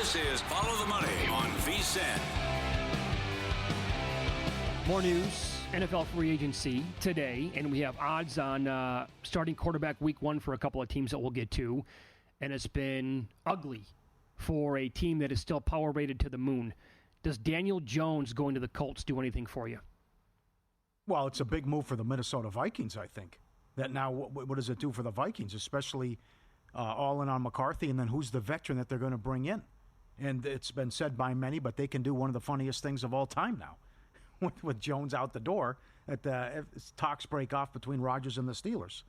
This is Follow the Money on VSiN. More news, NFL free agency today, and we have odds on starting quarterback week one for a couple of teams that we'll get to. And it's been ugly for a team that is still power rated to the moon. Does Daniel Jones going to the Colts do anything for you? Well, it's a big move for the Minnesota Vikings, I think. That now, what does it do for the Vikings, especially all in on McCarthy, and then who's the veteran that they're going to bring in? And it's been said by many, but they can do one of the funniest things of all time now. With Jones out the door, if talks break off between Rodgers and the Steelers.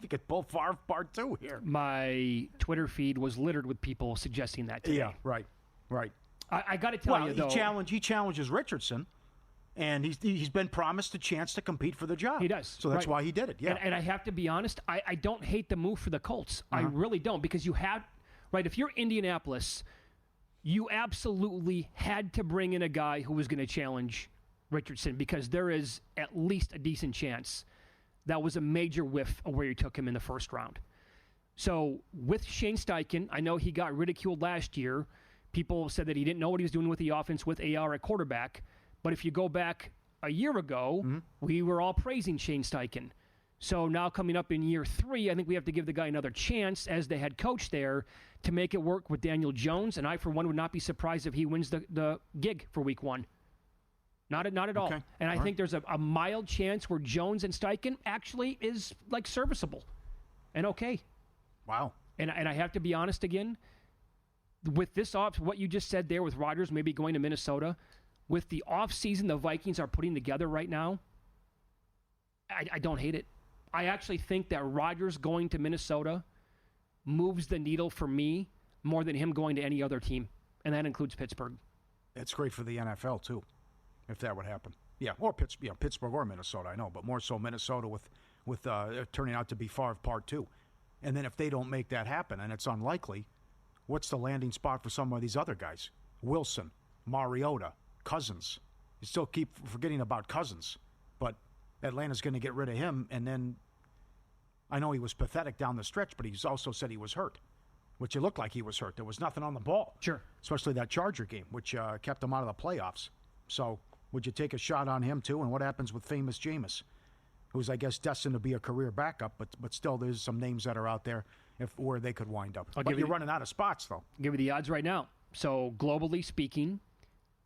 You could pull Favre part two here. My Twitter feed was littered with people suggesting that today. Yeah, right. I got to tell you, though. He challenges Richardson, and he's been promised a chance to compete for the job. He does. So that's why he did it, yeah. And I have to be honest, I don't hate the move for the Colts. I really don't, because you have, right, if you're Indianapolis, you absolutely had to bring in a guy who was going to challenge Richardson, because there is at least a decent chance that was a major whiff of where you took him in the first round. So with Shane Steichen, I know he got ridiculed last year. People said that he didn't know what he was doing with the offense with AR at quarterback. But if you go back a year ago, we were all praising Shane Steichen. So now coming up in year 3, I think we have to give the guy another chance as the head coach there to make it work with Daniel Jones. And I, for one, would not be surprised if he wins the gig for week 1. Not at all. Okay. And I think there's a mild chance where Jones and Steichen actually is like serviceable and okay. Wow. And I have to be honest again, with this what you just said there with Rodgers maybe going to Minnesota, with the offseason the Vikings are putting together right now, I don't hate it. I actually think that Rodgers going to Minnesota moves the needle for me more than him going to any other team, and that includes Pittsburgh. It's great for the NFL, too, if that would happen. Yeah, or Pittsburgh or Minnesota, I know, but more so Minnesota with turning out to be Favre Part 2. And then if they don't make that happen, and it's unlikely, what's the landing spot for some of these other guys? Wilson, Mariota, Cousins. You still keep forgetting about Cousins, but Atlanta's going to get rid of him, and then I know he was pathetic down the stretch, but he's also said he was hurt, which it looked like he was hurt. There was nothing on the ball. Sure. Especially that Charger game, which kept him out of the playoffs. So would you take a shot on him, too? And what happens with famous Jameis, who's, I guess, destined to be a career backup, but still there's some names that are out there where they could wind up. But you're running out of spots, though. I'll give you the odds right now. So globally speaking,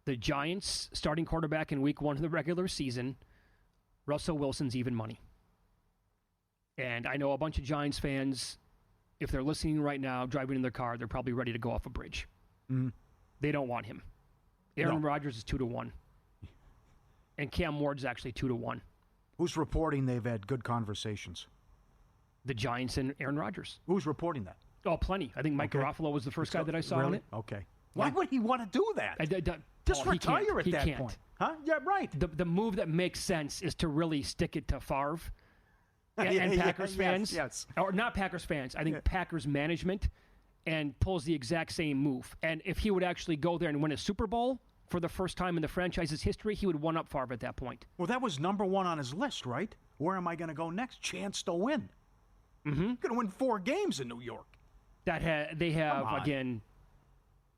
the Giants starting quarterback in week 1 of the regular season, Russell Wilson's even money. And I know a bunch of Giants fans, if they're listening right now, driving in their car, they're probably ready to go off a bridge. They don't want him. Aaron Rodgers is 2-1. And Cam Ward's actually 2-1. Who's reporting they've had good conversations? The Giants and Aaron Rodgers. Who's reporting that? Oh, plenty. I think Mike Garofalo was the first guy that I saw on it. Okay. Why would he want to do that? Just retire at that point. Huh? Yeah, right. The move that makes sense is to really stick it to Favre and Packers fans. Yes. Or not Packers fans. I think Packers management, and pulls the exact same move. And if he would actually go there and win a Super Bowl for the first time in the franchise's history, he would one-up Favre at that point. Well, that was number 1 on his list, right? Where am I going to go next? Chance to win. Going to win 4 games in New York. They have, again,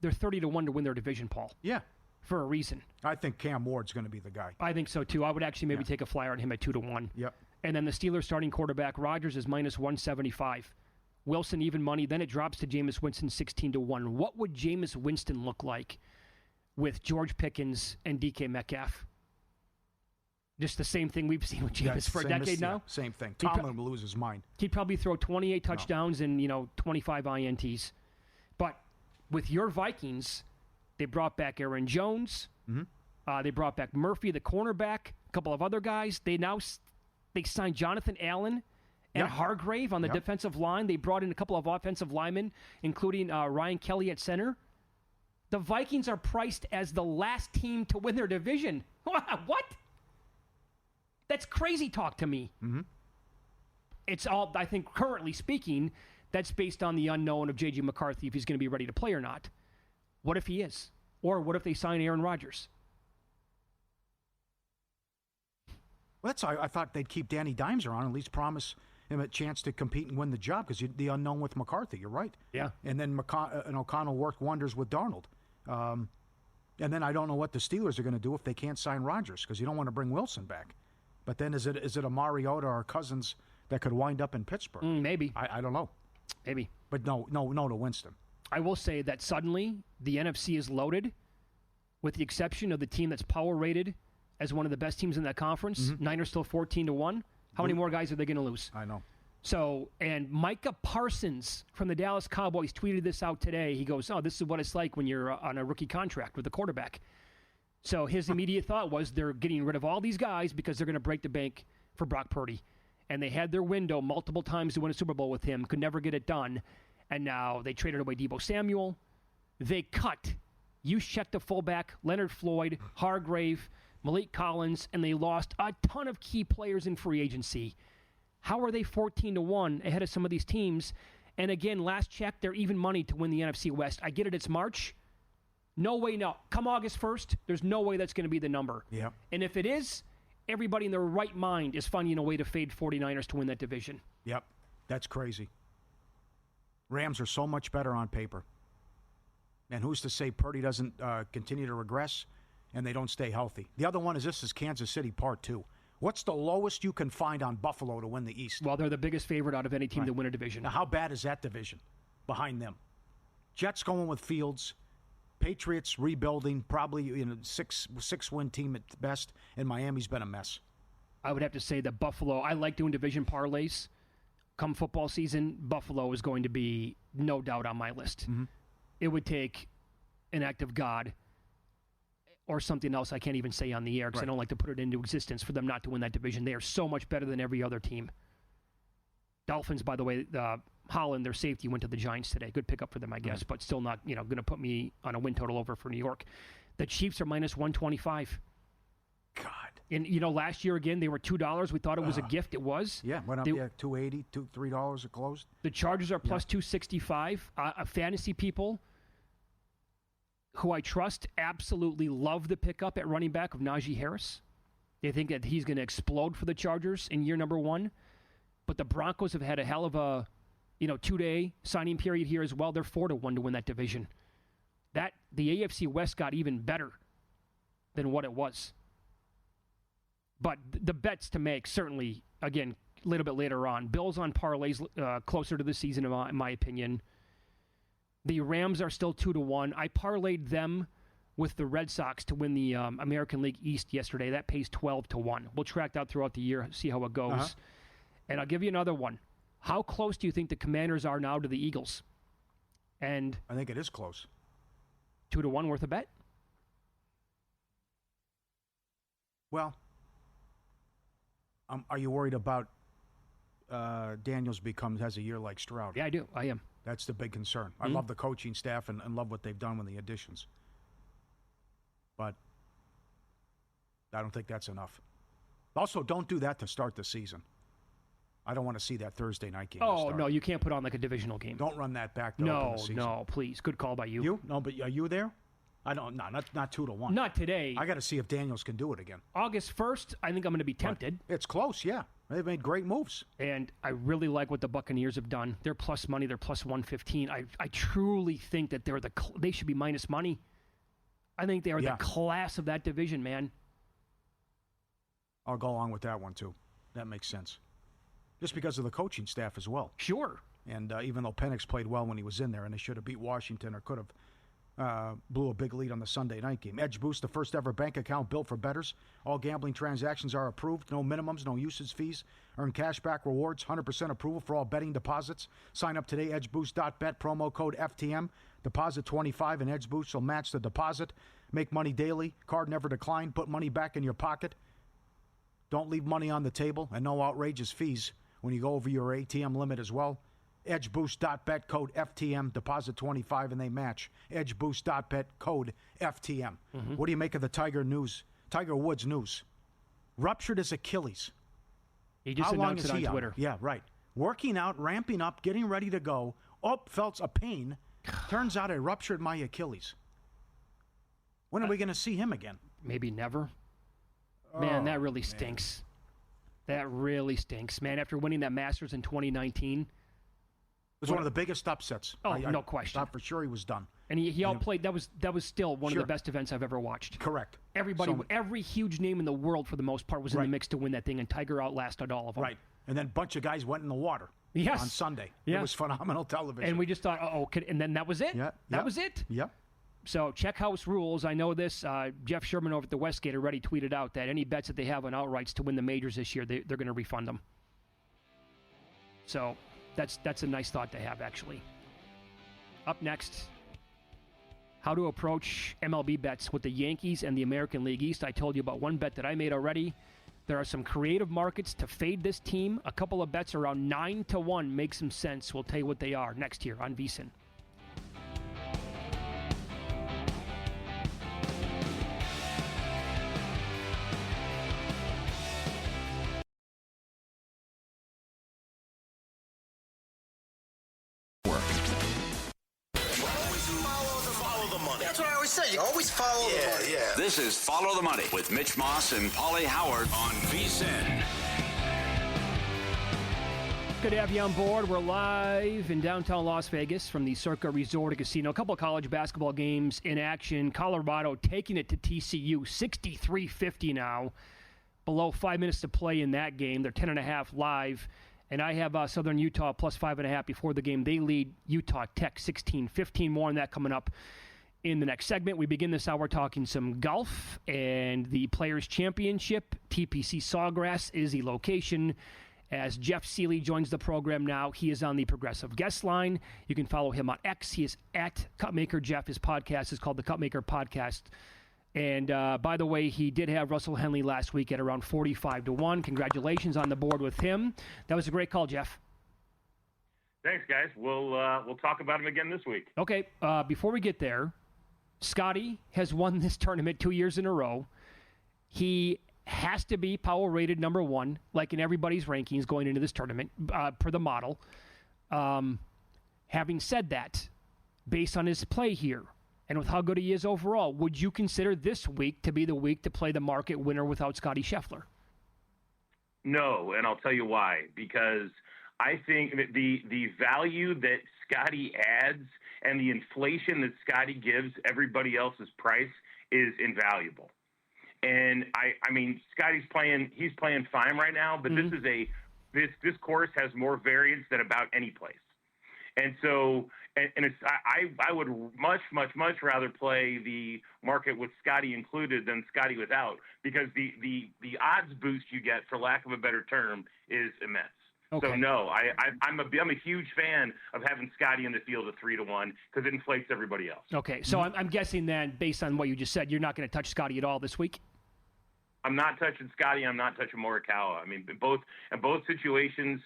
they're 30-1 to win their division, Paul. Yeah. For a reason. I think Cam Ward's going to be the guy. I think so, too. I would actually maybe take a flyer on him at 2-1. Yep. And then the Steelers starting quarterback, Rodgers, is minus 175. Wilson, even money. Then it drops to Jameis Winston, 16-1. What would Jameis Winston look like with George Pickens and DK Metcalf? Just the same thing we've seen with Jameis for a decade now? Same thing. Tomlin will lose his mind. He'd probably throw 28 touchdowns and 25 INTs. But with your Vikings, they brought back Aaron Jones. They brought back Murphy, the cornerback, a couple of other guys. They signed Jonathan Allen and Hargrave on the defensive line. They brought in a couple of offensive linemen, including Ryan Kelly at center. The Vikings are priced as the last team to win their division. What? That's crazy talk to me. It's all, I think, currently speaking, that's based on the unknown of J.J. McCarthy, if he's going to be ready to play or not. What if he is? Or what if they sign Aaron Rodgers? Well, I thought they'd keep Danny Dimes around, at least promise him a chance to compete and win the job because the unknown with McCarthy. You're right. Yeah. And then O'Connell worked wonders with Darnold. And then I don't know what the Steelers are going to do if they can't sign Rodgers because you don't want to bring Wilson back. But then is it a Mariota or Cousins that could wind up in Pittsburgh? Maybe. I don't know. Maybe. But no to Winston. I will say that suddenly the NFC is loaded, with the exception of the team that's power rated as one of the best teams in that conference. Niners still 14-1. How many more guys are they going to lose? I know. So, and Micah Parsons from the Dallas Cowboys tweeted this out today. He goes, "Oh, this is what it's like when you're on a rookie contract with the quarterback." So his immediate thought was they're getting rid of all these guys because they're going to break the bank for Brock Purdy. And they had their window multiple times to win a Super Bowl with him, could never get it done. And now they traded away Deebo Samuel. They cut Juszczyk, fullback, Leonard Floyd, Hargrave, Malik Collins, and they lost a ton of key players in free agency. How are they 14-1 ahead of some of these teams? And again, last check, they're even money to win the NFC West. I get it, it's March. No way, no. Come August 1st, there's no way that's going to be the number. Yeah. And if it is, everybody in their right mind is finding a way to fade 49ers to win that division. Yep. That's crazy. Rams are so much better on paper. And who's to say Purdy doesn't continue to regress and they don't stay healthy? The other one is this is Kansas City Part 2. What's the lowest you can find on Buffalo to win the East? Well, they're the biggest favorite out of any team to win a division. Now, how bad is that division behind them? Jets going with Fields. Patriots rebuilding, probably six-win team at best, and Miami's been a mess. I would have to say that Buffalo, I like doing division parlays. Come football season, Buffalo is going to be no doubt on my list. It would take an act of God or something else I can't even say on the air because I don't like to put it into existence for them not to win that division. They are so much better than every other team. Dolphins, by the way, Holland, their safety, went to the Giants today. Good pickup for them, I guess, but still not, going to put me on a win total over for New York. The Chiefs are minus 125. God. And, last year, again, they were $2. We thought it was a gift. It was. Yeah, went up, $2.80, $3 it closed. The Chargers are plus 265. Fantasy people who I trust absolutely love the pickup at running back of Najee Harris. They think that he's going to explode for the Chargers in year number 1. But the Broncos have had a hell of a 2-day signing period here as well. They're 4-1 to win that division. The AFC West got even better than what it was. But the bets to make, certainly, again, a little bit later on. Bills on parlays closer to the season, in my opinion. The Rams are still 2-1. I parlayed them with the Red Sox to win the American League East yesterday. That pays 12-1. We'll track that throughout the year, see how it goes. And I'll give you another one. How close do you think the Commanders are now to the Eagles? And I think it is close. 2-1 worth a bet? Well, are you worried about Daniels has a year like Stroud? Yeah, I do. I am. That's the big concern. I love the coaching staff and love what they've done with the additions. But I don't think that's enough. Also, don't do that to start the season. I don't want to see that Thursday night game. Oh, no, you can't put on like a divisional game. Don't run that back to open the season. No, please. Good call by you. You? No, but are you there? I don't. No, not 2-1. Not today. I got to see if Daniels can do it again. August 1st, I think I'm going to be tempted. But it's close, yeah. They've made great moves. And I really like what the Buccaneers have done. They're plus money. They're plus 115. I truly think that they should be minus money. I think they are the class of that division, man. I'll go along with that one, too. That makes sense. Just because of the coaching staff as well. Sure. And even though Penix played well when he was in there, and they should have beat Washington or could have blew a big lead on the Sunday night game. Edge Boost, the first ever bank account built for bettors. All gambling transactions are approved. No minimums, no usage fees. Earn cashback rewards. 100% approval for all betting deposits. Sign up today, edgeboost.bet, promo code FTM. Deposit $25 and Edge Boost will match the deposit. Make money daily. Card never declined. Put money back in your pocket. Don't leave money on the table, and no outrageous fees when you go over your ATM limit as well. EdgeBoost.bet, code FTM, deposit $25 and they match. EdgeBoost.bet, code FTM. What do you make of the Tiger Woods news? Ruptured his Achilles. He just announced it on Twitter. Yeah, right. Working out, ramping up, getting ready to go. Felt a pain. Turns out I ruptured my Achilles. When are we going to see him again? Maybe never. Man, that really stinks. That really stinks, man. After winning that Masters in 2019. It was one of the biggest upsets. Oh, no question. I thought for sure he was done. And he outplayed. That was still one of the best events I've ever watched. Correct. Every huge name in the world for the most part was in the mix to win that thing, and Tiger outlasted all of them. Right. And then a bunch of guys went in the water. Yes. On Sunday. Yeah. It was phenomenal television. And we just thought, and then that was it. Yeah. That was it. Yep. So check house rules. I know this. Jeff Sherman over at the Westgate already tweeted out that any bets that they have on outrights to win the majors this year, they're going to refund them. So that's a nice thought to have, actually. Up next, how to approach MLB bets with the Yankees and the American League East. I told you about one bet that I made already. There are some creative markets to fade this team. A couple of bets around 9-1 make some sense. We'll tell you what they are next here on VSiN. That's what I always say. You always follow the money. Yeah. This is Follow the Money with Mitch Moss and Paulie Howard on VSiN. Good to have you on board. We're live in downtown Las Vegas from the Circa Resort and Casino. A couple of college basketball games in action. Colorado taking it to TCU, 63-50 now. Below 5 minutes to play in that game. They're 10.5 live. And I have Southern Utah plus 5.5 before the game. They lead Utah Tech 16-15. More on that coming up in the next segment. We begin this hour talking some golf and the Players' Championship. TPC Sawgrass is the location. As Jeff Seeley joins the program now, he is on the Progressive Guest Line. You can follow him on X. He is at Cupmaker Jeff. His podcast is called the Cupmaker Podcast. And by the way, he did have Russell Henley last week at around 45-1. Congratulations on the board with him. That was a great call, Jeff. Thanks, guys. We'll talk about him again this week. Okay. Before we get there, Scotty has won this tournament 2 years in a row. He has to be power rated number one, like in everybody's rankings going into this tournament, per the model. Having said that, based on his play here, and with how good he is overall, would you consider this week to be the week to play the market winner without Scotty Scheffler? No, and I'll tell you why. Because I think that the value that Scotty adds and the inflation that Scotty gives everybody else's price is invaluable. And I mean, Scotty's he's playing fine right now, but this course has more variance than about any place. And so, and it's I would much rather play the market with Scotty included than Scotty without, because the odds boost you get, for lack of a better term, is immense. Okay. So no, I'm a huge fan of having Scotty in the field at 3-1 because it inflates everybody else. Okay, so I'm guessing then, based on what you just said, you're not going to touch Scotty at all this week? I'm not touching Scotty. I'm not touching Morikawa. I mean, in both situations,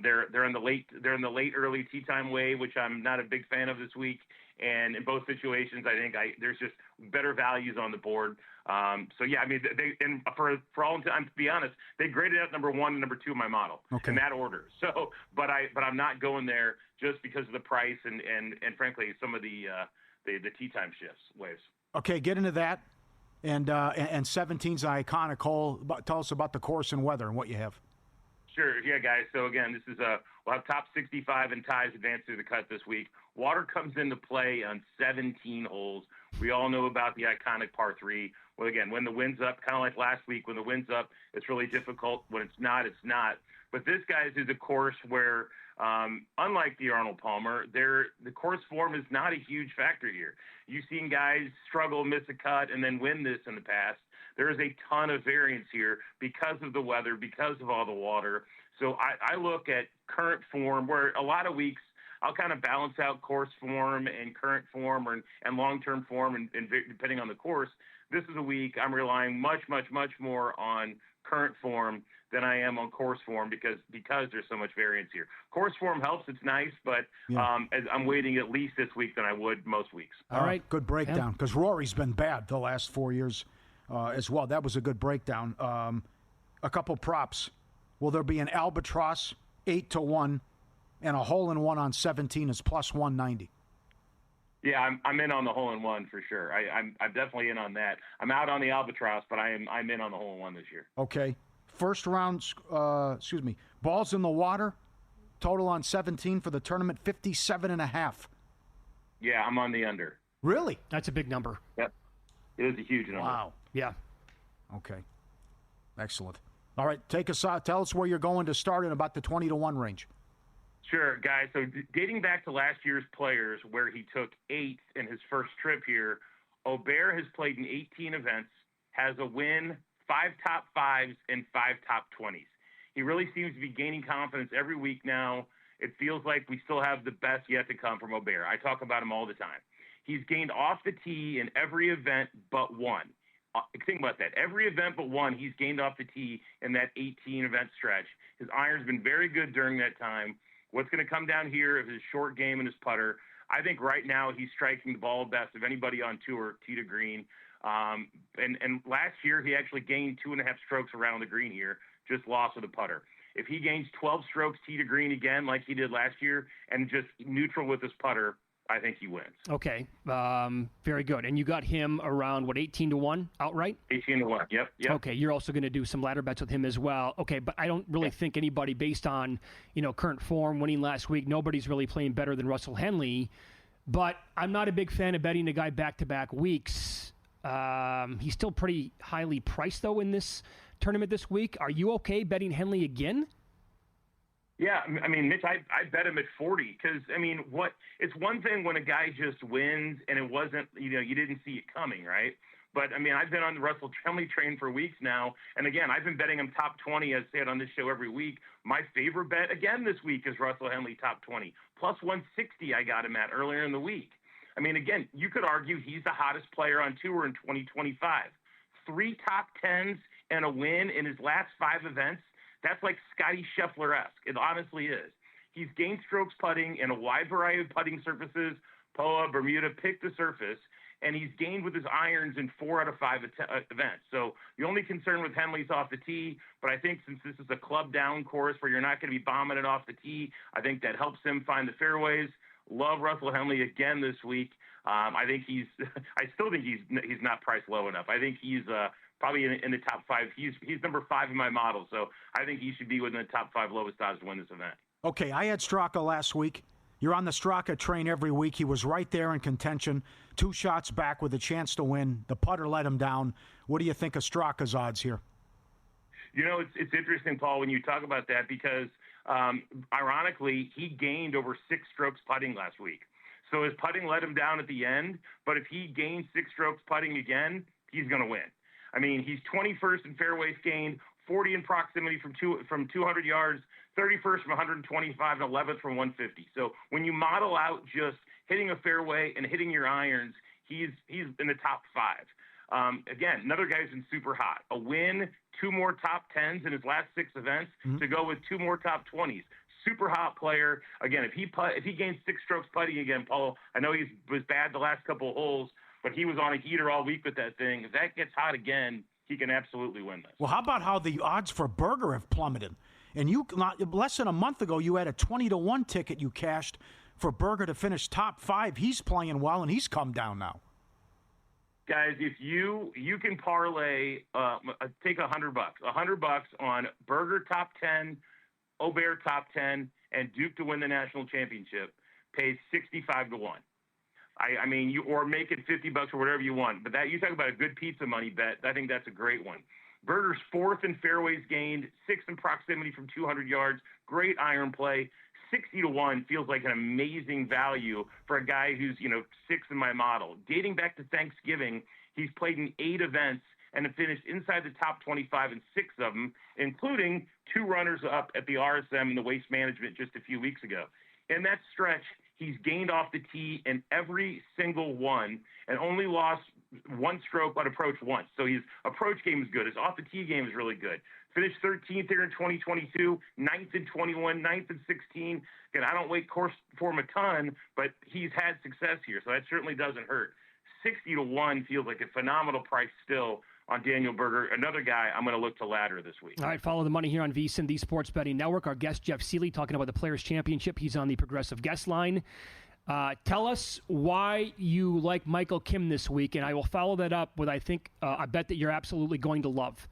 they're in the late early tee time wave, which I'm not a big fan of this week. And in both situations, I think there's just better values on the board. So yeah, I mean, for all intents, to be honest, they graded out number 1 and number 2 in my model in that order. So, but I'm not going there just because of the price and frankly some of the tee time shifts waves. Okay, get into that. And 17's an iconic hole. Tell us about the course and weather and what you have. Sure. Yeah, guys. So, again, this is we'll have top 65 and ties advance through the cut this week. Water comes into play on 17 holes. We all know about the iconic par 3. Well, again, when the wind's up, kind of like last week, when the wind's up, it's really difficult. When it's not, it's not. But this, guys, is a course where, unlike the Arnold Palmer, the course form is not a huge factor here. You've seen guys struggle, miss a cut, and then win this in the past. There is a ton of variance here because of the weather, because of all the water. So I look at current form, where a lot of weeks I'll kind of balance out course form and current form and long-term form, and depending on the course. This is a week I'm relying much more on current form than I am on course form because there's so much variance here. Course form helps. It's nice, but I'm waiting at least this week than I would most weeks. All right. Good breakdown, because Rory's been bad the last 4 years as well. That was a good breakdown. A couple props. Will there be an albatross 8-1 and a hole-in-one on 17 is plus 190? Yeah, I'm in on the hole-in-one for sure. I'm definitely in on that. I'm out on the albatross, but I'm in on the hole-in-one this year. Okay. first round, balls in the water, total on 17 for the tournament, 57.5. Yeah, I'm on the under. Really? That's a big number. Yep. It is a huge number. Wow. Yeah. Okay. Excellent. All right, take us out. Tell us where you're going to start in about the 20-1 range. Sure, guys. So dating back to last year's players where he took 8th in his first trip here, Aubert has played in 18 events, has a win, 5 top 5s, and 5 top 20s. He really seems to be gaining confidence every week now. It feels like we still have the best yet to come from Aubert. I talk about him all the time. He's gained off the tee in every event but one. Think about that. Every event but one, he's gained off the tee in that 18-event stretch. His iron's been very good during that time. What's going to come down here is his short game and his putter. I think right now he's striking the ball best of anybody on tour, tee to green. And last year he actually gained 2.5 strokes around the green here, just lost with a putter. If he gains 12 strokes tee to green again like he did last year and just neutral with his putter, I think he wins. Okay, very good. And you got him around, 18-1 outright? 18-1, yep. Okay, you're also going to do some ladder bets with him as well. Okay, but I don't really think anybody, based on current form, winning last week, nobody's really playing better than Russell Henley. But I'm not a big fan of betting a guy back-to-back weeks. He's still pretty highly priced, though, in this tournament this week. Are you okay betting Henley again? Yeah, I mean, Mitch, I bet him at 40 because, it's one thing when a guy just wins and it wasn't, you didn't see it coming, right? But, I've been on the Russell Henley train for weeks now. And, again, I've been betting him top 20, as I said on this show every week. My favorite bet, again, this week is Russell Henley top 20. Plus 160 I got him at earlier in the week. Again, you could argue he's the hottest player on tour in 2025. 3 top 10s and a win in his last 5 events. That's like Scotty Scheffler-esque. It honestly is. He's gained strokes putting in a wide variety of putting surfaces, POA, Bermuda, pick the surface, and he's gained with his irons in 4 out of 5 events. So the only concern with Henley's off the tee, but I think since this is a club down course where you're not going to be bombing it off the tee, I think that helps him find the fairways. Love Russell Henley again this week. I still think he's not priced low enough. I think he's probably in the top 5. He's number 5 in my model, so I think he should be within the top 5 lowest odds to win this event. Okay, I had Straka last week. You're on the Straka train every week. He was right there in contention, 2 shots back with a chance to win. The putter let him down. What do you think of Straka's odds here? It's interesting, Paul, when you talk about that because, ironically, he gained over 6 strokes putting last week. So his putting let him down at the end, but if he gains 6 strokes putting again, he's going to win. He's 21st in fairways gained, 40 in proximity from 200 yards, 31st from 125, and 11th from 150. So when you model out just hitting a fairway and hitting your irons, he's in the top 5. Again, another guy's been super hot. A win, 2 more top 10s in his last 6 events to go with 2 more top 20s. Super hot player. Again, if he gains 6 strokes putting again, Paul, I know he was bad the last couple of holes, but he was on a heater all week with that thing. If that gets hot again, he can absolutely win this. Well, how about how the odds for Berger have plummeted? And you, less than a month ago, you had a 20-1 ticket you cashed for Berger to finish top 5. He's playing well, and he's come down now. Guys, if you can parlay, take $100. $100 on Berger top 10, Aubert top 10, and Duke to win the national championship pays 65-1. Or make it $50 or whatever you want. But that you talk about a good pizza money bet. I think that's a great one. Berger's 4th in fairways gained, 6th in proximity from 200 yards. Great iron play. 60-1 feels like an amazing value for a guy who's 6th in my model. Dating back to Thanksgiving, he's played in 8 events and have finished inside the top 25 in 6 of them, including 2 runners up at the RSM and the Waste Management just a few weeks ago. In that stretch, he's gained off the tee in every single one and only lost 1 stroke on approach once. So his approach game is good. His off the tee game is really good. Finished 13th here in 2022, 9th in 21, 9th in 16. Again, I don't weight course form a ton, but he's had success here, so that certainly doesn't hurt. 60-1 feels like a phenomenal price still on Daniel Berger, another guy I'm going to look to ladder this week. All right, follow the money here on VSiN, the Sports Betting Network. Our guest, Jeff Seeley, talking about the Players' Championship. He's on the Progressive Guest Line. Tell us why you like Michael Kim this week, and I will follow that up with, I think, a bet that you're absolutely going to love.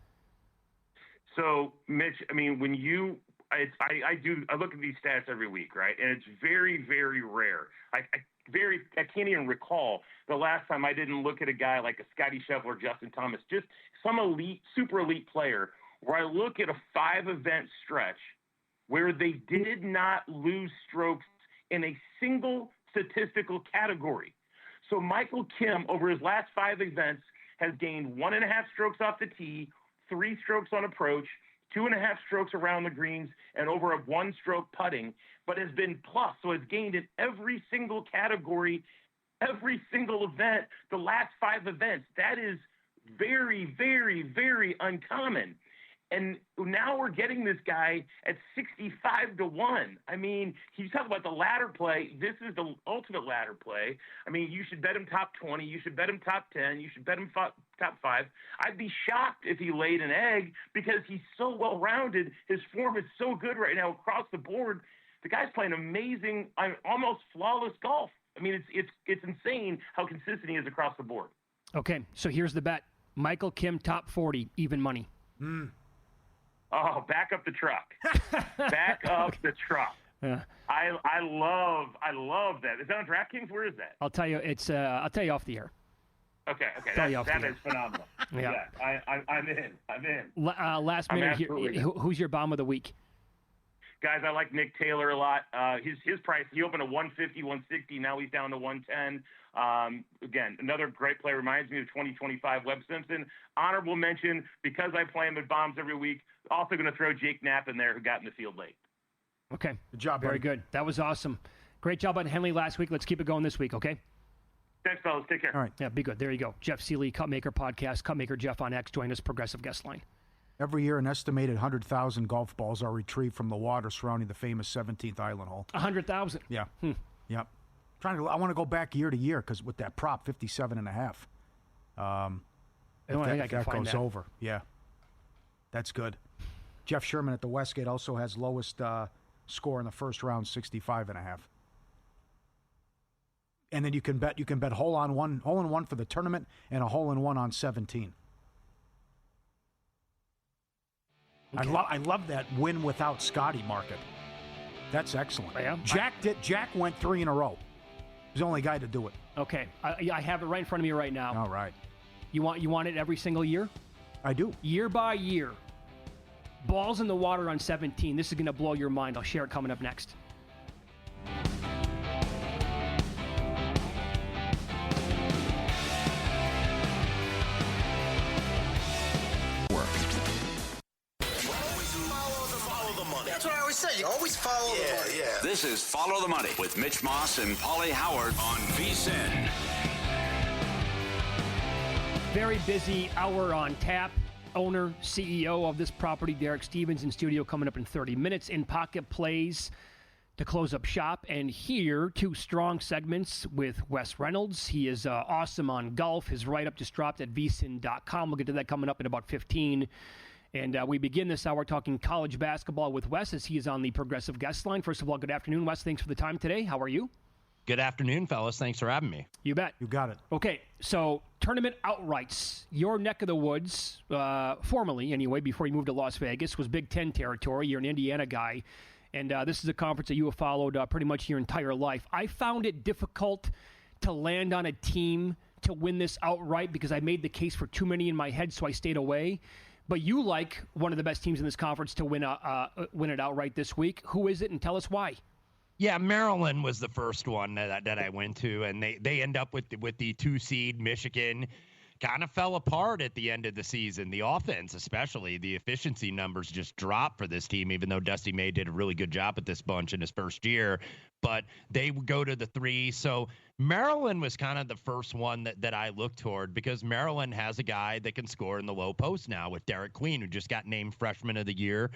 So, Mitch, I mean, when I look at these stats every week, right? And it's very, very rare. I can't even recall the last time I didn't look at a guy like a Scotty Scheffler, Justin Thomas, just some elite, super elite player, where I look at a 5-event stretch where they did not lose strokes in a single statistical category. So Michael Kim, over his last 5 events, has gained 1.5 strokes off the tee, 3 strokes on approach, 2.5 strokes around the greens, and over a 1-stroke putting, but has been plus. So has gained in every single category, every single event, the last 5 events. That is very, very, very uncommon. And now we're getting this guy at 65-1. I mean, you talk about the ladder play. This is the ultimate ladder play. I mean, you should bet him top 20. You should bet him top 10. You should bet him top 5. I'd be shocked if he laid an egg because he's so well-rounded. His form is so good right now across the board. The guy's playing amazing, almost flawless golf. I mean, it's insane how consistent he is across the board. Okay, so here's the bet. Michael Kim, top 40, even money. Oh, back up the truck. Back up the truck. Yeah. I love that. Is that on DraftKings? Where is that? I'll tell you. I'll tell you off the air. Okay. That is phenomenal. Yeah. I'm in. Last minute here. Who's your bomb of the week? Guys, I like Nick Taylor a lot. His price, he opened at 150, 160. Now he's down to 110. Again, another great player. Reminds me of 2025 Webb Simpson. Honorable mention, because I play him at bombs every week, also going to throw Jake Knapp in there, who got in the field late. Okay. Good job, Very buddy. good. That was awesome. Great job on Henley last week. Let's keep it going this week, okay? Thanks, fellas. Take care. All right. Yeah, be good. There you go. Jeff Seeley, Cupmaker Podcast. Cupmaker Jeff on X. Join us, Progressive Guest Line. Every year, an estimated 100,000 golf balls are retrieved from the water surrounding the famous 17th island hole. 100,000. Yeah. Yep. I want to go back year to year because with that prop, 57.5. If that goes over, yeah, that's good. Jeff Sherman at the Westgate also has lowest score in the first round, 65.5. And then you can bet hole in one for the tournament and a hole in one on 17. Okay. I love that win without Scotty market. That's excellent. Yeah. Jack went 3 in a row. He's the only guy to do it. Okay, I have it right in front of me right now. All right. You want it every single year? I do. Year by year. Balls in the water on 17. This is going to blow your mind. I'll share it coming up next. That's what I always say. You always follow the money. Yeah. This is Follow the Money with Mitch Moss and Paulie Howard on VSiN. Very busy hour on tap. Owner, CEO of this property, Derek Stevens, in studio coming up in 30 minutes. In Pocket Plays to close up shop. And here, 2 strong segments with Wes Reynolds. He is awesome on golf. His write-up just dropped at vsin.com. We'll get to that coming up in about 15. And we begin this hour talking college basketball with Wes as he is on the Progressive Guest Line. First of all, good afternoon, Wes. Thanks for the time today. How are you? Good afternoon, fellas. Thanks for having me. You bet. You got it. Okay, so tournament outrights. Your neck of the woods, formerly anyway, before you moved to Las Vegas, was Big Ten territory. You're an Indiana guy. And this is a conference that you have followed pretty much your entire life. I found it difficult to land on a team to win this outright because I made the case for too many in my head, so I stayed away. But you like one of the best teams in this conference to win it outright this week. Who is it, and tell us why? Yeah, Maryland was the first one that I went to, and they end up with the 2 seed. Michigan kind of fell apart at the end of the season. The offense, especially, the efficiency numbers just dropped for this team, even though Dusty May did a really good job at this bunch in his first year. But they would go to the 3. So Maryland was kind of the first one that I looked toward because Maryland has a guy that can score in the low post now with Derek Queen, who just got named Freshman of the Year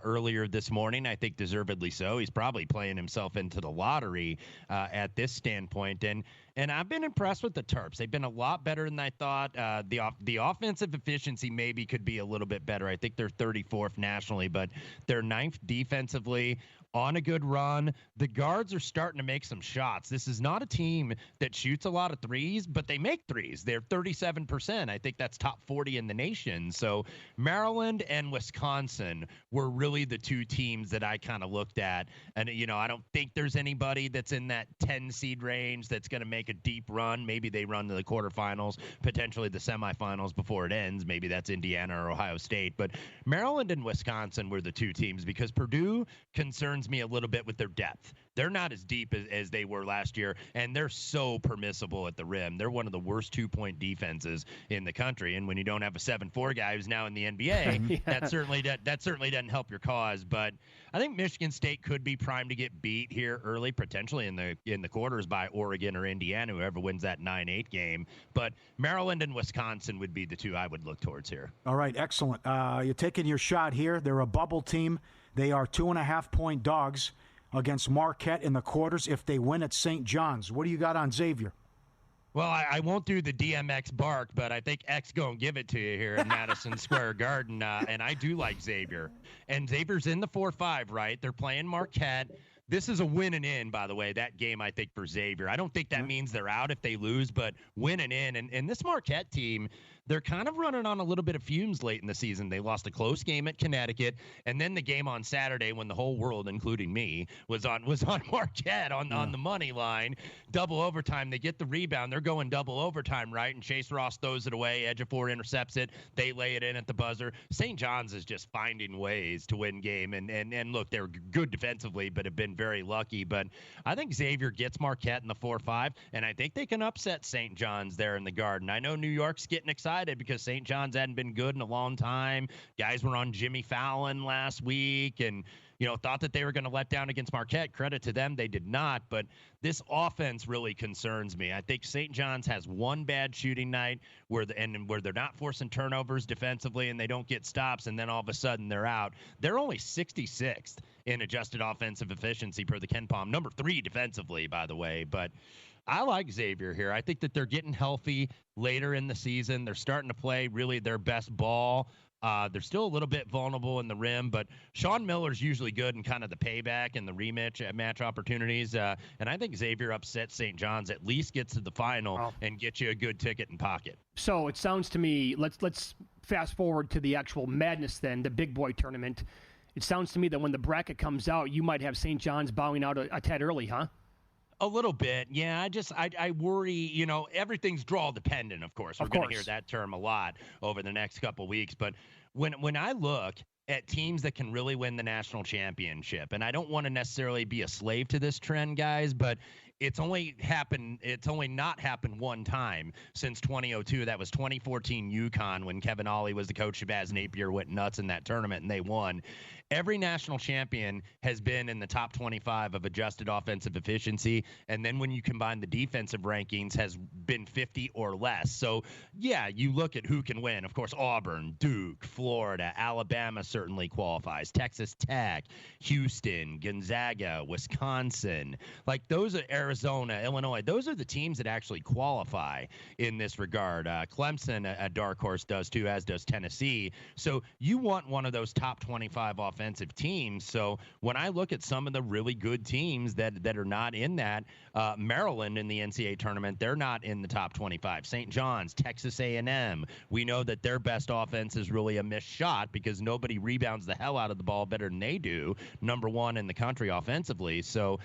earlier this morning. I think deservedly so. He's probably playing himself into the lottery at this standpoint. And I've been impressed with the Terps. They've been a lot better than I thought. The offensive efficiency maybe could be a little bit better. I think they're 34th nationally, but they're 9th defensively. On a good run. The guards are starting to make some shots. This is not a team team that shoots a lot of threes, but they make threes. They're 37%. I think that's top 40 in the nation. So Maryland and Wisconsin were really the two teams that I kind of looked at. And, I don't think there's anybody that's in that 10 seed range that's going to make a deep run. Maybe they run to the quarterfinals, potentially the semifinals before it ends. Maybe that's Indiana or Ohio State. But Maryland and Wisconsin were the two teams because Purdue concerns me a little bit with their depth. They're not as deep as they were last year, and they're so permissible at the rim. They're one of the worst two-point defenses in the country. And when you don't have a 7'4" guy who's now in the NBA, that certainly doesn't help your cause. But I think Michigan State could be primed to get beat here early, potentially in the quarters by Oregon or Indiana, whoever wins that 9-8 game. But Maryland and Wisconsin would be the two I would look towards here. All right, excellent. You're taking your shot here. They're a bubble team. They are 2.5-point dogs against Marquette in the quarters if they win at St. John's. What do you got on Xavier? Well, I won't do the DMX bark, but I think X going to give it to you here in Madison Square Garden, and I do like Xavier. And Xavier's in the 4-5, right? They're playing Marquette. This is a win and in, by the way, that game, I think, for Xavier. I don't think that means they're out if they lose, but win and in. And this Marquette team, they're kind of running on a little bit of fumes late in the season. They lost a close game at Connecticut, and then the game on Saturday when the whole world, including me, was on Marquette on the money line. Double overtime. They get the rebound. They're going double overtime, right? And Chase Ross throws it away. Ejiofor intercepts it. They lay it in at the buzzer. St. John's is just finding ways to win game. And look, they're good defensively, but have been very lucky. But I think Xavier gets Marquette in the 4-5, and I think they can upset St. John's there in the Garden. I know New York's getting excited because St. John's hadn't been good in a long time. Guys were on Jimmy Fallon last week and, thought that they were going to let down against Marquette. Credit to them, they did not. But this offense really concerns me. I think St. John's has one bad shooting night where they're not forcing turnovers defensively and they don't get stops, and then all of a sudden they're out. They're only 66th in adjusted offensive efficiency per the KenPom. Number 3 defensively, by the way. But I like Xavier here. I think that they're getting healthy later in the season. They're starting to play really their best ball. They're still a little bit vulnerable in the rim, but Sean Miller's usually good in kind of the payback and the rematch match opportunities. And I think Xavier upsets St. John's, at least gets to the final and gets you a good ticket in pocket. So it sounds to me, let's fast forward to the actual madness then, the big boy tournament. It sounds to me that when the bracket comes out, you might have St. John's bowing out a tad early, huh? A little bit, yeah. I worry, everything's draw dependent, of course. We're going to hear that term a lot over the next couple weeks. But when I look at teams that can really win the national championship, and I don't want to necessarily be a slave to this trend, guys, but it's only not happened one time since 2002. That was 2014 UConn when Kevin Ollie was the coach. Shabazz Napier went nuts in that tournament, and they won. Every national champion has been in the top 25 of adjusted offensive efficiency, and then when you combine the defensive rankings, has been 50 or less. So, yeah, you look at who can win. Of course, Auburn, Duke, Florida, Alabama certainly qualifies. Texas Tech, Houston, Gonzaga, Wisconsin. Like, those are Arizona, Illinois. Those are the teams that actually qualify in this regard. Clemson, a dark horse, does too, as does Tennessee. So you want one of those top 25 offensive teams. So when I look at some of the really good teams that are not in that, Maryland in the NCAA tournament, they're not in the top 25. St. John's, Texas A&M, we know that their best offense is really a missed shot because nobody rebounds the hell out of the ball better than they do. Number 1 in the country offensively. So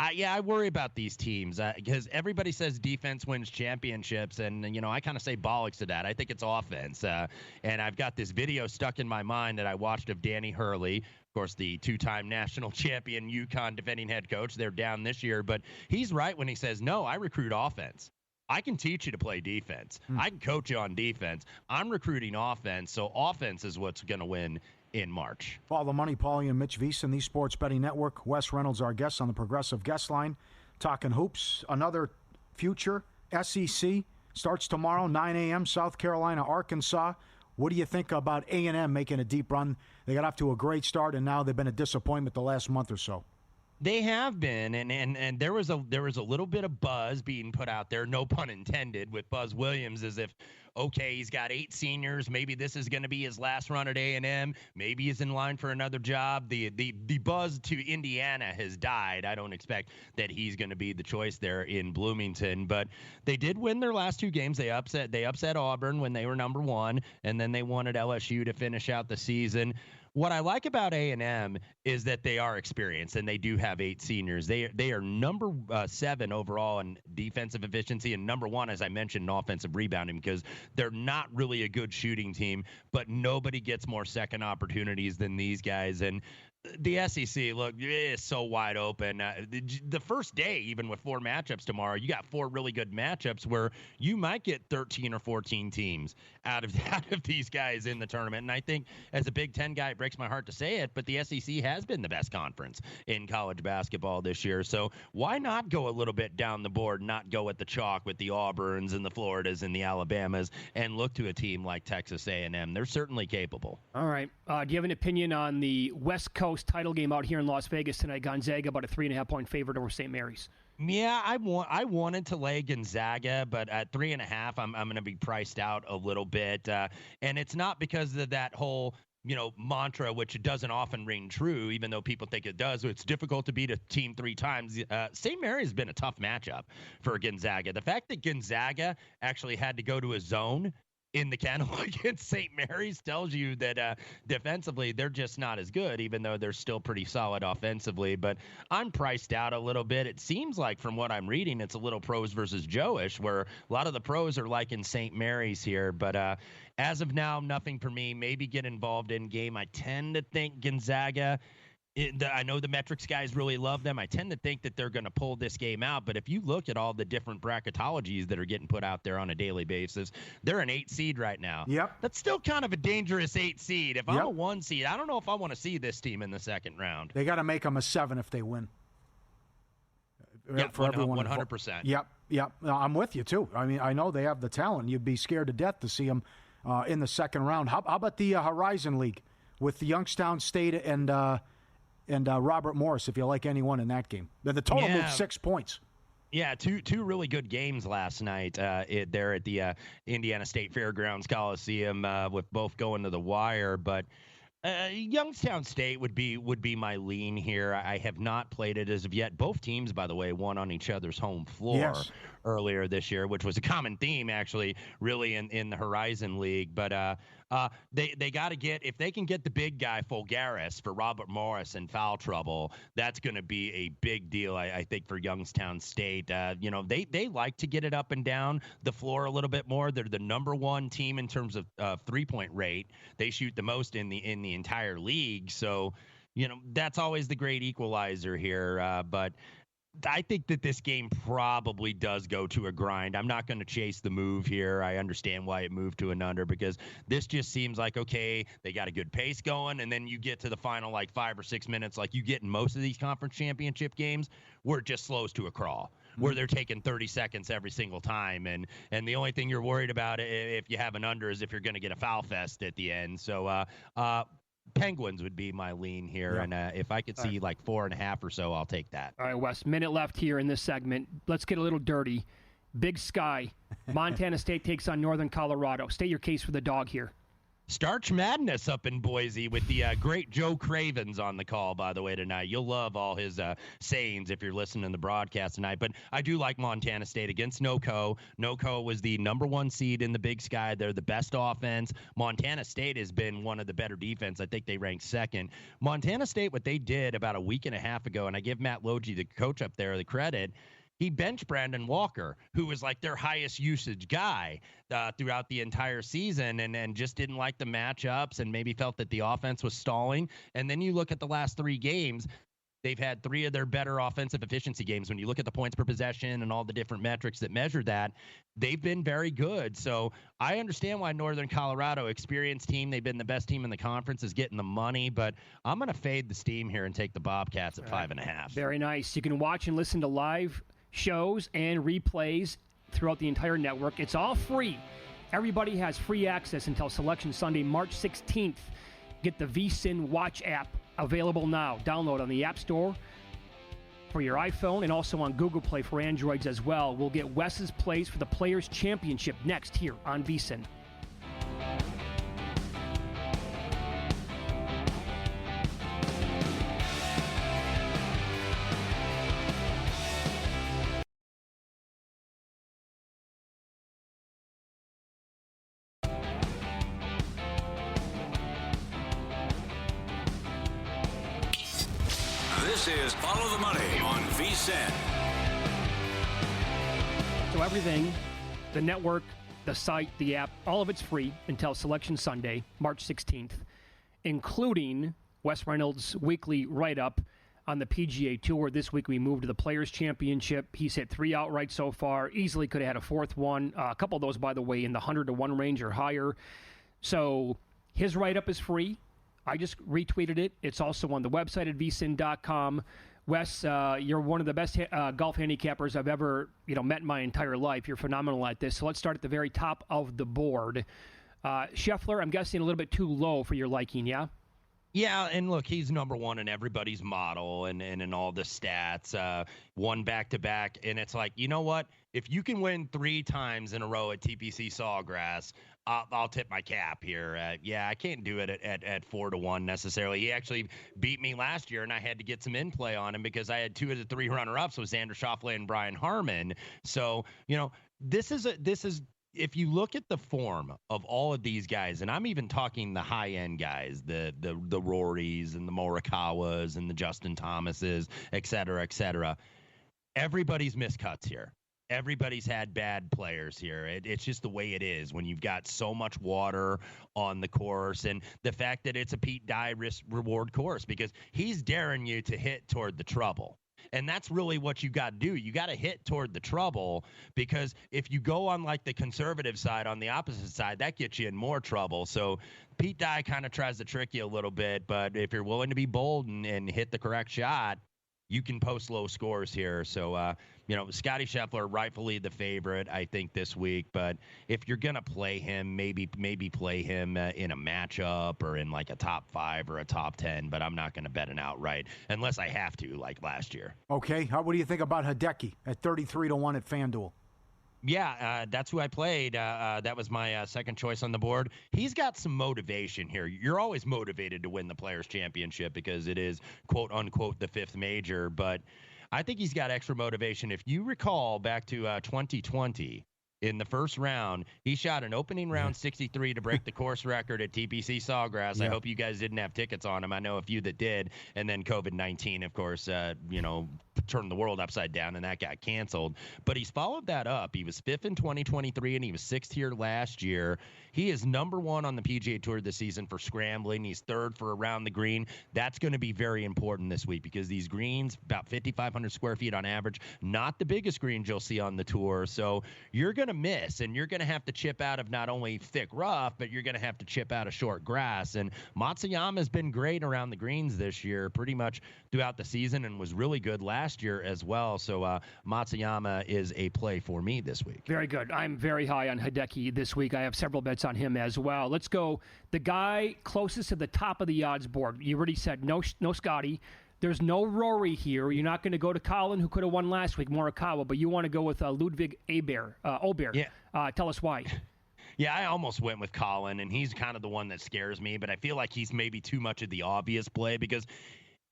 I worry about these teams because everybody says defense wins championships, and I kind of say bollocks to that. I think it's offense, and I've got this video stuck in my mind that I watched of Danny Hurley, of course, the 2-time national champion UConn defending head coach. They're down this year, but he's right when he says, no, I recruit offense. I can teach you to play defense. I can coach you on defense. I'm recruiting offense, so offense is what's going to win in March. Follow the Money, Paulie and Mitch Veasan, the Sports Betting Network. Wes Reynolds, our guest on the Progressive Guest Line, talking hoops. Another future SEC starts tomorrow, 9 a.m., South Carolina, Arkansas. What do you think about A&M making a deep run? They got off to a great start, and now they've been a disappointment the last month or so. They have been, and there was a little bit of buzz being put out there, no pun intended, with Buzz Williams, as if, okay, he's got 8 seniors, maybe this is going to be his last run at A&M, maybe he's in line for another job. The buzz to Indiana has died. I don't expect that he's going to be the choice there in Bloomington, but they did win their last 2 games. They upset Auburn when they were number 1, and then they won at LSU to finish out the season. What I like about A&M is that they are experienced, and they do have 8 seniors. They are number 7 overall in defensive efficiency and number 1, as I mentioned, in offensive rebounding, because they're not really a good shooting team, but nobody gets more second opportunities than these guys. And the SEC, look, is so wide open. The first day, even with 4 matchups tomorrow, you got 4 really good matchups where you might get 13 or 14 teams out of these guys in the tournament. And I think as a Big Ten guy, it breaks my heart to say it, but the SEC has been the best conference in college basketball this year. So why not go a little bit down the board, not go at the chalk with the Auburns and the Floridas and the Alabamas, and look to a team like Texas A&M? They're certainly capable. All right. Do you have an opinion on the West Coast title game out here in Las Vegas tonight? Gonzaga about a 3.5-point favorite over St. Mary's. Yeah, I wanted to lay Gonzaga, but at 3.5, I'm going to be priced out a little bit. And it's not because of that whole mantra, which doesn't often ring true, even though people think it does. It's difficult to beat a team 3 times. St. Mary's has been a tough matchup for Gonzaga. The fact that Gonzaga actually had to go to a zone in the kennel against St. Mary's tells you that defensively they're just not as good, even though they're still pretty solid offensively. But I'm priced out a little bit. It seems like from what I'm reading, it's a little pros versus Joe-ish, where a lot of the pros are liking St. Mary's here. But as of now, nothing for me. Maybe get involved in game. I tend to think Gonzaga, I know the metrics guys really love them. I tend to think that they're going to pull this game out. But if you look at all the different bracketologies that are getting put out there on a daily basis, they're an 8 seed right now. Yep. That's still kind of a dangerous 8 seed. If I'm a 1 seed, I don't know if I want to see this team in the second round. They got to make them a 7 if they win. Yeah, for everyone. 100%. Yep. No, I'm with you, too. I mean, I know they have the talent. You'd be scared to death to see them in the second round. How about the Horizon League with Youngstown State and Robert Morris, if you like anyone in that game? The total moved 6 points. Yeah, two really good games last night there at the Indiana State Fairgrounds Coliseum, with both going to the wire. But Youngstown State would be my lean here. I have not played it as of yet. Both teams, by the way, won on each other's home floor earlier this year, which was a common theme, actually, really in the Horizon League. But they got to get, if they can get the big guy Fulgaris for Robert Morris in foul trouble, that's going to be a big deal, I think, for Youngstown State. They like to get it up and down the floor a little bit more. They're the number 1 team in terms of 3-point rate. They shoot the most in the entire league. So, that's always the great equalizer here. But I think that this game probably does go to a grind. I'm not going to chase the move here. I understand why it moved to an under, because this just seems like, okay, they got a good pace going, and then you get to the final 5 or 6 minutes like you get in most of these conference championship games, where it just slows to a crawl, where they're taking 30 seconds every single time. And the only thing you're worried about if you have an under is if you're going to get a foul fest at the end. So Penguins would be my lean here, and if I could see 4.5 or so, I'll take that. All right, Wes, minute left here in this segment. Let's get a little dirty. Big Sky. Montana State takes on Northern Colorado. State your case for the dog here. Starch Madness up in Boise with the great Joe Cravens on the call, by the way, tonight. You'll love all his sayings if you're listening to the broadcast tonight. But I do like Montana State against NoCo. NoCo was the number 1 seed in the Big Sky. They're the best offense. Montana State has been one of the better defense. I think they ranked 2nd. Montana State, what they did about a week and a half ago, and I give Matt Logie, the coach up there, the credit, he benched Brandon Walker, who was their highest usage guy throughout the entire season, and just didn't like the matchups and maybe felt that the offense was stalling. And then you look at the last 3 games, they've had 3 of their better offensive efficiency games. When you look at the points per possession and all the different metrics that measure that, they've been very good. So I understand why Northern Colorado, experienced team, they've been the best team in the conference, is getting the money. But I'm going to fade the steam here and take the Bobcats at 5.5. Very nice. You can watch and listen to live shows and replays throughout the entire network. It's all free. Everybody has free access until Selection Sunday, March 16th. Get the VSiN Watch app available now. Download on the App Store for your iPhone and also on Google Play for Androids as well. We'll get Wes's plays for the Players' Championship next here on VSiN. This is Follow the Money on VSiN. So everything, the network, the site, the app, all of it's free until Selection Sunday, March 16th, including Wes Reynolds' weekly write-up on the PGA Tour. This week we moved to the Players' Championship. He's hit 3 outright so far. Easily could have had a fourth one. A couple of those, by the way, in the 100-to-1 range or higher. So his write-up is free. I just retweeted it. It's also on the website at vsin.com. Wes, you're one of the best golf handicappers I've ever met in my entire life. You're phenomenal at this. So let's start at the very top of the board. Scheffler, I'm guessing a little bit too low for your liking, yeah? Yeah, and look, he's number one in everybody's model and in all the stats, won back-to-back. And it's like, you know what? If you can win 3 times in a row at TPC Sawgrass, I'll tip my cap here. Yeah, I can't do it at 4-1 necessarily. He actually beat me last year, and I had to get some in play on him because I had 2 of the 3 runner-ups with Xander Schauffele and Brian Harman. So, this is if you look at the form of all of these guys, and I'm even talking the high-end guys, the Rorys and the Morikawas and the Justin Thomases, et cetera, everybody's missed cuts here. Everybody's had bad players here. It's just the way it is when you've got so much water on the course, and the fact that it's a Pete Dye risk-reward course because he's daring you to hit toward the trouble. And that's really what you got to do. You got to hit toward the trouble because if you go on like the conservative side, on the opposite side, that gets you in more trouble. So Pete Dye kind of tries to trick you a little bit, but if you're willing to be bold and hit the correct shot, you can post low scores here. So, Scotty Scheffler, rightfully the favorite, I think, this week. But if you're going to play him, maybe play him in a matchup or in like a top 5 or a top 10. But I'm not going to bet an outright unless I have to, like last year. Okay. What do you think about Hideki at 33-1 at FanDuel? Yeah, that's who I played. That was my second choice on the board. He's got some motivation here. You're always motivated to win the Players' Championship because it is, quote, unquote, the 5th major. But I think he's got extra motivation. If you recall back to 2020, in the first round, he shot an opening round 63 to break the course record at TPC Sawgrass. Yeah. I hope you guys didn't have tickets on him. I know a few that did. And then COVID-19, of course, turned the world upside down, and that got canceled. But he's followed that up. He was 5th in 2023, and he was 6th here last year. He is number 1 on the PGA Tour this season for scrambling. He's 3rd for around the green. That's going to be very important this week because these greens, about 5,500 square feet on average, not the biggest greens you'll see on the tour. So you're going to miss, and you're going to have to chip out of not only thick rough, but you're going to have to chip out of short grass. And Matsuyama's been great around the greens this year pretty much throughout the season and was really good last year as well. So Matsuyama is a play for me this week. Very good. I'm very high on Hideki this week. I have several bets on him as well. Let's go. The guy closest to the top of the odds board. You already said no Scotty. There's no Rory here. You're not going to go to Colin, who could have won last week, Morikawa, but you want to go with Ludwig Aubert. Yeah. Tell us why. Yeah, I almost went with Colin, and he's kind of the one that scares me, but I feel like he's maybe too much of the obvious play because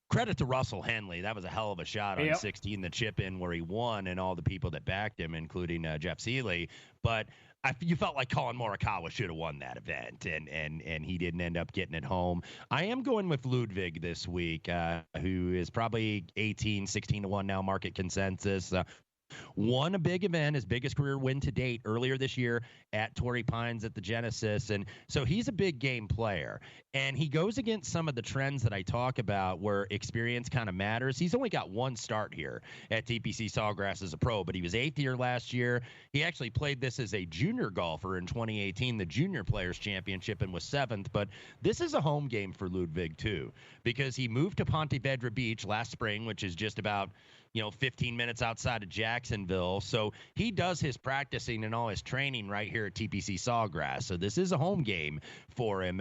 credit to Russell Henley. That was a hell of a shot on 16, the chip in where he won, and all the people that backed him, including Jeff Seeley. But you felt like Colin Morikawa should have won that event, and he didn't end up getting it home. I am going with Ludwig this week, who is probably 16-1 now, market consensus. Won a big event, his biggest career win to date earlier this year at Torrey Pines at the Genesis. And so he's a big game player. And he goes against some of the trends that I talk about where experience kind of matters. He's only got 1 start here at TPC Sawgrass as a pro, but he was 8th here last year. He actually played this as a junior golfer in 2018, the Junior Players Championship, and was 7th. But this is a home game for Ludwig, too, because he moved to Ponte Vedra Beach last spring, which is just about 15 minutes outside of Jacksonville. So he does his practicing and all his training right here at TPC Sawgrass. So this is a home game for him.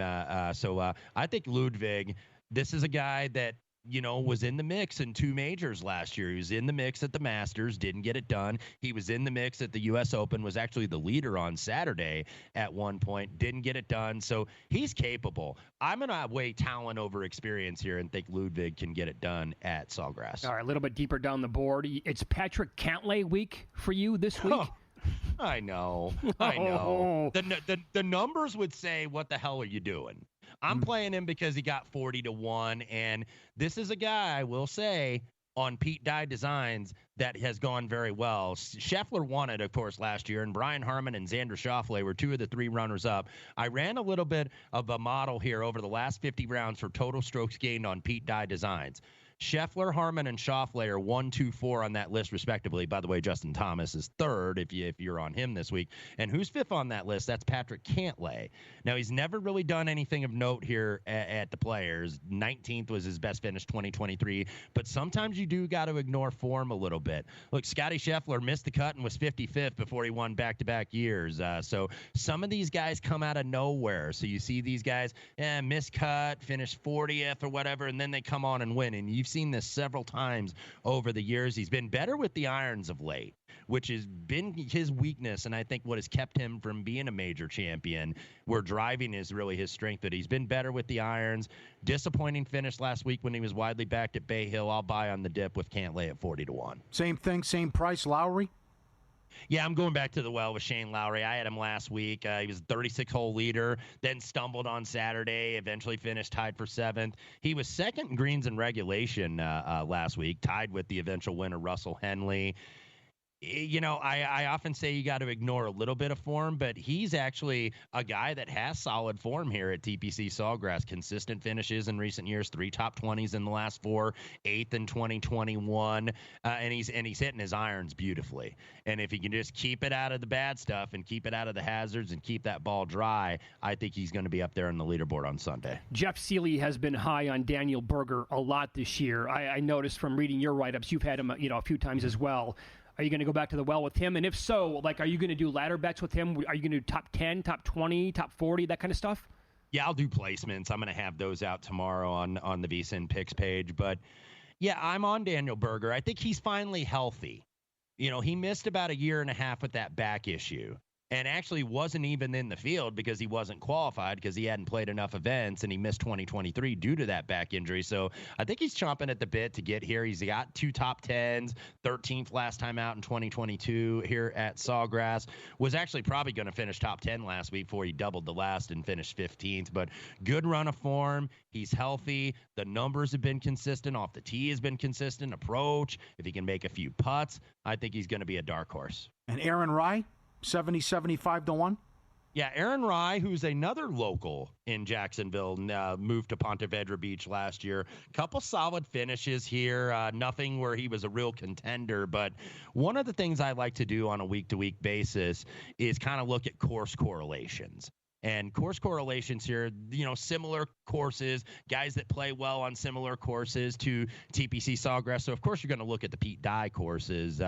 So I think Ludwig, this is a guy that was in the mix in 2 majors last year. He was in the mix at the Masters, didn't get it done. He was in the mix at the U.S. Open, was actually the leader on Saturday at one point, didn't get it done. So he's capable. I'm going to weigh talent over experience here and think Ludwig can get it done at Sawgrass. All right, a little bit deeper down the board. It's Patrick Cantlay week for you this week. Oh, I know. The numbers would say, what the hell are you doing? I'm playing him because he got 40-1, and this is a guy, I will say, on Pete Dye Designs that has gone very well. Scheffler won it, of course, last year, and Brian Harman and Xander Schauffele were 2 of the 3 runners-up. I ran a little bit of a model here over the last 50 rounds for total strokes gained on Pete Dye Designs. Scheffler, Harman, and Schauffele are 1, 2, 4 on that list, respectively. By the way, Justin Thomas is 3rd if you're on him this week. And who's 5th on that list? That's Patrick Cantlay. Now, he's never really done anything of note here at the Players. 19th was his best finish, 2023. But sometimes you do got to ignore form a little bit. Look, Scotty Scheffler missed the cut and was 55th before he won back-to-back years. So some of these guys come out of nowhere. So you see these guys miscut, finish 40th or whatever, and then they come on and win. And you've seen this several times over the years. He's been better with the irons of late, which has been his weakness, and I think what has kept him from being a major champion, where driving is really his strength. But he's been better with the irons. Disappointing finish last week when he was widely backed at Bay Hill. I'll buy on the dip with Cantlay at 40-1. Same thing, same price, Lowry? Yeah, I'm going back to the well with Shane Lowry. I had him last week. He was a 36-hole leader, then stumbled on Saturday, eventually finished tied for 7th. He was 2nd in greens in regulation last week, tied with the eventual winner, Russell Henley. I often say you got to ignore a little bit of form, but he's actually a guy that has solid form here at TPC Sawgrass. Consistent finishes in recent years, 3 top 20s in the last 4, 8th in 2021, and he's hitting his irons beautifully. And if he can just keep it out of the bad stuff and keep it out of the hazards and keep that ball dry, I think he's going to be up there on the leaderboard on Sunday. Jeff Seeley has been high on Daniel Berger a lot this year. I noticed from reading your write-ups, you've had him a few times as well. Are you going to go back to the well with him? And if so, are you going to do ladder bets with him? Are you going to do top 10, top 20, top 40, that kind of stuff? Yeah, I'll do placements. I'm going to have those out tomorrow on the VSiN picks page. But, yeah, I'm on Daniel Berger. I think he's finally healthy. He missed about 1.5 years with that back issue. And actually wasn't even in the field because he wasn't qualified because he hadn't played enough events, and he missed 2023 due to that back injury. So I think he's chomping at the bit to get here. He's got 2 top 10s, 13th last time out in 2022 here at Sawgrass. Was actually probably going to finish top 10 last week before he doubled the last and finished 15th. But good run of form. He's healthy. The numbers have been consistent. Off the tee has been consistent. Approach. If he can make a few putts, I think he's going to be a dark horse. And Aaron Rai? 75-1? Yeah, Aaron Rai, who's another local in Jacksonville, moved to Ponte Vedra Beach last year. Couple solid finishes here, nothing where he was a real contender. But one of the things I like to do on a week-to-week basis is kind of look at course correlations. And course correlations here, similar courses, guys that play well on similar courses to TPC Sawgrass. So, of course, you're going to look at the Pete Dye courses,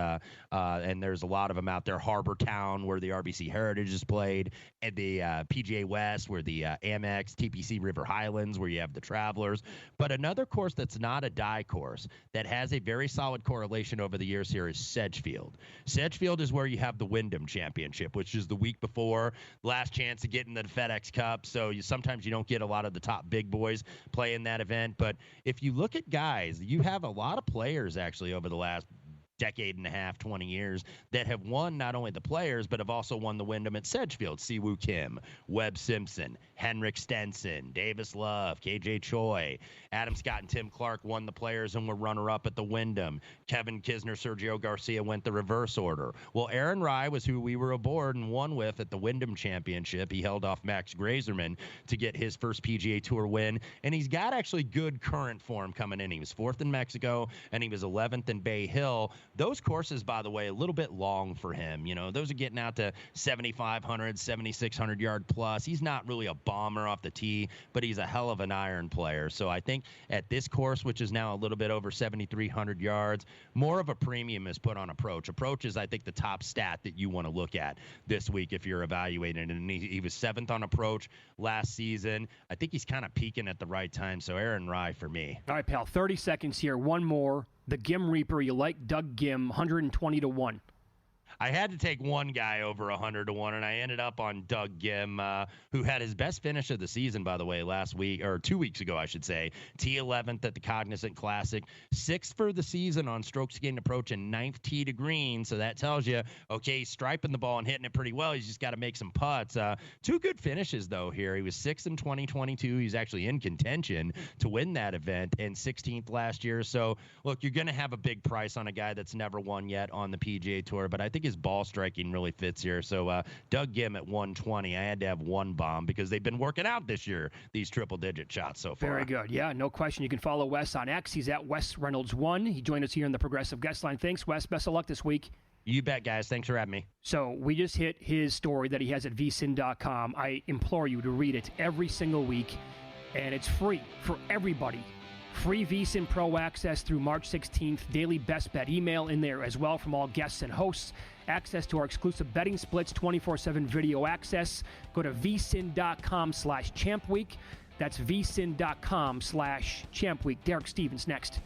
and there's a lot of them out there. Harbour Town, where the RBC Heritage is played, and the PGA West, where the Amex, TPC River Highlands, where you have the Travelers. But another course that's not a Dye course that has a very solid correlation over the years here is Sedgefield. Sedgefield is where you have the Wyndham Championship, which is the week before, last chance to get in the FedEx Cup. So sometimes you don't get a lot of the top big boys play in that event. But if you look at guys, you have a lot of players actually over the last decade and a half, 20 years, that have won not only the Players, but have also won the Wyndham at Sedgefield. Siwoo Kim, Webb Simpson, Henrik Stenson, Davis Love, KJ Choi, Adam Scott and Tim Clark won the Players and were runner-up at the Wyndham. Kevin Kisner, Sergio Garcia went the reverse order. Well, Aaron Rai was who we were aboard and won with at the Wyndham Championship. He held off Max Grazerman to get his first PGA Tour win, and he's got actually good current form coming in. He was 4th in Mexico, and he was 11th in Bay Hill. Those courses, by the way, a little bit long for him. Those are getting out to 7,500, 7,600 yard plus. He's not really a bomber off the tee, but he's a hell of an iron player. So I think at this course, which is now a little bit over 7,300 yards, more of a premium is put on approach. Approach is, I think, the top stat that you want to look at this week if you're evaluating. And he was 7th on approach last season. I think he's kind of peaking at the right time. So Aaron Rai for me. All right, pal, 30 seconds here. One more. The Gim Reaper, you like Doug Gim, 120-1. I had to take one guy over 100-1, and I ended up on Doug Gim, who had his best finish of the season, by the way, last week, or 2 weeks ago, I should say. T11th at the Cognizant Classic, 6th for the season on strokes gained approach, and 9th tee to green. So that tells you, okay, he's striping the ball and hitting it pretty well. He's just got to make some putts. 2 good finishes, though, here. He was 6th in 2022. He's actually in contention to win that event, and 16th last year. So, look, you're going to have a big price on a guy that's never won yet on the PGA Tour, but I think his ball striking really fits here. So Doug Gim at 120. I had to have one bomb because they've been working out this year, these triple-digit shots so far. Very good. Yeah, no question. You can follow Wes on X. He's at Wes Reynolds 1. He joined us here in the Progressive Guest Line. Thanks, Wes. Best of luck this week. You bet, guys. Thanks for having me. So we just hit his story that he has at vsin.com. I implore you to read it every single week, and it's free for everybody. Free VSiN Pro access through March 16th. Daily best bet email in there as well from all guests and hosts. Access to our exclusive betting splits, 24/7 video access. Go to vsin.com/champweek. That's vsin.com/champweek. Derek Stevens next.